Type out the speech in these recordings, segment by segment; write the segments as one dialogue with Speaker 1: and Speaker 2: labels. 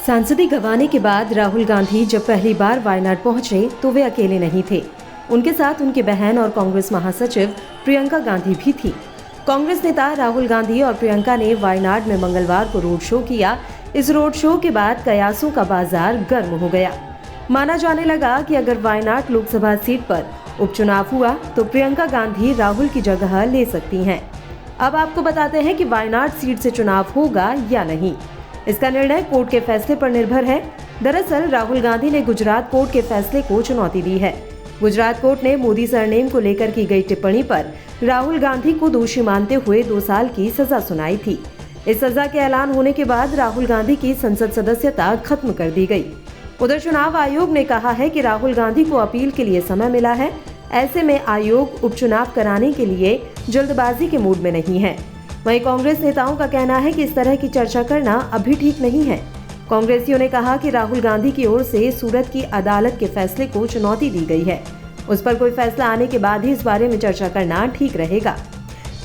Speaker 1: सांसदी गंवाने के बाद राहुल गांधी जब पहली बार वायनाड पहुंचे तो वे अकेले नहीं थे। उनके साथ उनकी बहन और कांग्रेस महासचिव प्रियंका गांधी भी थी। कांग्रेस नेता राहुल गांधी और प्रियंका ने वायनाड में मंगलवार को रोड शो किया। इस रोड शो के बाद कयासों का बाजार गर्म हो गया। माना जाने लगा कि अगर वायनाड लोकसभा सीट पर उपचुनाव हुआ तो प्रियंका गांधी राहुल की जगह ले सकती हैं। अब आपको बताते हैं कि वायनाड सीट से चुनाव होगा या नहीं। इसका निर्णय कोर्ट के फैसले पर निर्भर है। दरअसल राहुल गांधी ने गुजरात कोर्ट के फैसले को चुनौती दी है। गुजरात कोर्ट ने मोदी सरनेम को लेकर की गई टिप्पणी पर राहुल गांधी को दोषी मानते हुए 2 साल की सजा सुनाई थी। इस सजा के ऐलान होने के बाद राहुल गांधी की संसद सदस्यता खत्म कर दी गई। उधर चुनाव आयोग ने कहा है कि राहुल गांधी को अपील के लिए समय मिला है। ऐसे में आयोग उपचुनाव कराने के लिए जल्दबाजी के मूड में नहीं है। वहीं कांग्रेस नेताओं का कहना है कि इस तरह की चर्चा करना अभी ठीक नहीं है। कांग्रेसियों ने कहा कि राहुल गांधी की ओर से सूरत की अदालत के फैसले को चुनौती दी गई है। उस पर कोई फैसला आने के बाद ही इस बारे में चर्चा करना ठीक रहेगा।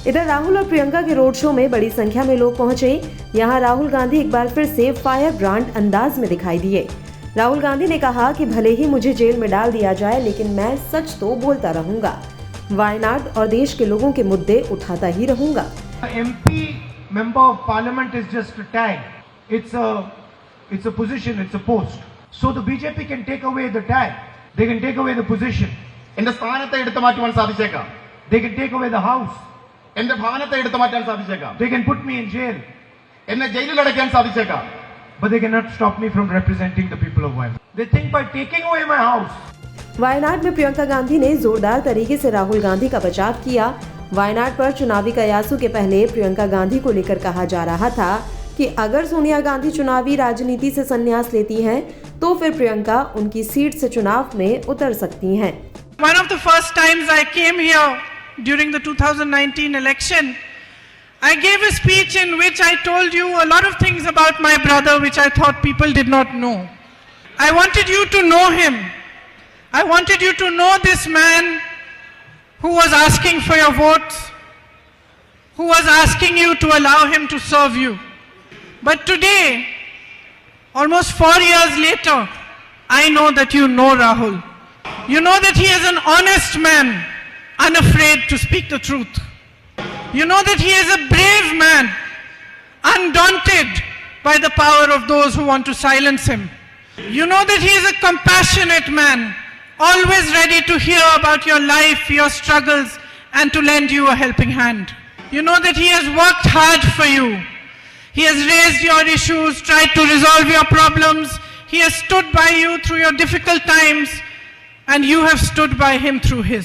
Speaker 1: इधर राहुल और प्रियंका के रोड शो में बड़ी संख्या में लोग पहुंचे। यहाँ राहुल गांधी एक बार फिर से फायर ब्रांड अंदाज में दिखाई दिए। राहुल गांधी ने कहा कि भले ही मुझे जेल में डाल दिया जाए, लेकिन मैं सच तो बोलता रहूंगा। वायनाड और देश के लोगों के मुद्दे उठाता ही रहूंगा।
Speaker 2: MP member of parliament is just a tag. It's a position, it's a post. So the BJP can take away the tag. They can take away the position.
Speaker 3: എന്റെ സ്ഥാനത്തെ എടുത്തു മാറ്റുവാൻ സാധിച്ചേക്കാം.
Speaker 2: They can take away the house.
Speaker 3: എന്റെ ഭവനത്തെ എടുത്തു മാറ്റാൻ സാധിച്ചേക്കാം.
Speaker 2: They can put me in jail.
Speaker 3: എന്നെ ജയിലിൽ അടയ്ക്കാൻ സാധിച്ചേക്കാം.
Speaker 2: But they cannot stop me from representing the people of Wayanad. They think by taking away my house.
Speaker 1: Wayanad में प्रियंका गांधी ने जोरदार तरीके से राहुल गांधी का बचाव किया। वायनाड पर चुनावी कयासों के पहले प्रियंका गांधी को लेकर कहा जा रहा था कि अगर सोनिया गांधी चुनावी राजनीति से संन्यास लेती हैं, तो फिर प्रियंका उनकी सीट से चुनाव में उतर सकती हैं।
Speaker 4: One of the first times I came here during the 2019 election, I gave a speech in which I told you a lot of things about my brother which I thought people did not know. I wanted you to know him. I wanted you to know this man who was asking for your votes, who was asking you to allow him to serve you. But today, almost 4 years later, I know that you know Rahul. You know that he is an honest man, unafraid to speak the truth. You know that he is a brave man, undaunted by the power of those who want to silence him. You know that he is a compassionate man, always ready to hear about your life, your struggles, and to lend you a helping hand. You know that he has worked hard for you. He has raised your issues, tried to resolve your problems. He has stood by you through your difficult times, and you have stood by him through his.